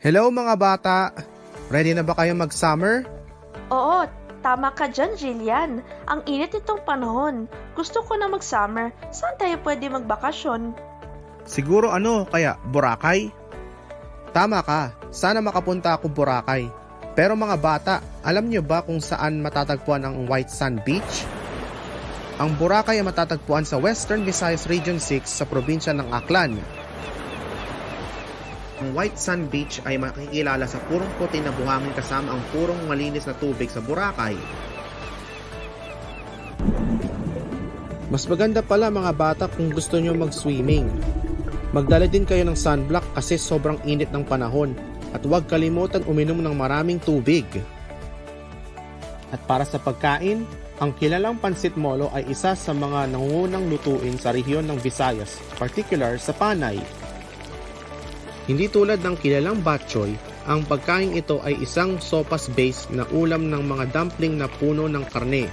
Hello mga bata! Ready na ba kayo mag-summer? Oo, tama ka dyan, Jillian. Ang init nitong panahon. Gusto ko na mag-summer. Saan tayo pwede magbakasyon? Siguro kaya Boracay? Tama ka, sana makapunta ako Boracay. Pero mga bata, alam niyo ba kung saan matatagpuan ang White Sand Beach? Ang Boracay ay matatagpuan sa Western Visayas Region 6 sa probinsya ng Aklan. Ang White Sand Beach ay makikilala sa purong puti na buhangin kasama ang purong malinis na tubig sa Boracay. Mas maganda pala mga bata kung gusto nyo mag-swimming. Magdala din kayo ng sunblock kasi sobrang init ng panahon at huwag kalimutan uminom ng maraming tubig. At para sa pagkain, ang kilalang Pansit Molo ay isa sa mga nangungunang lutuin sa rehiyon ng Visayas, particular sa Panay. Hindi tulad ng kilalang bok choy, ang pagkain ito ay isang sopas base na ulam ng mga dumpling na puno ng karne,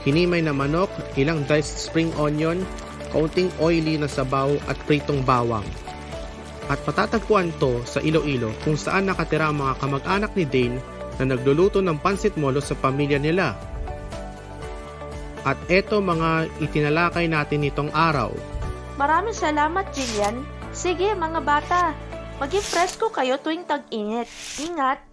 hinimay na manok, ilang diced spring onion, kaunting oily na sabaw at pritong bawang. At patatagpuan to sa Iloilo kung saan nakatira ang mga kamag-anak ni Dane na nagluluto ng Pansit Molo sa pamilya nila. At eto mga itinalakay natin nitong araw. Maraming salamat, Jillian. Sige, mga bata. Maging presko kayo tuwing tag-init. Ingat!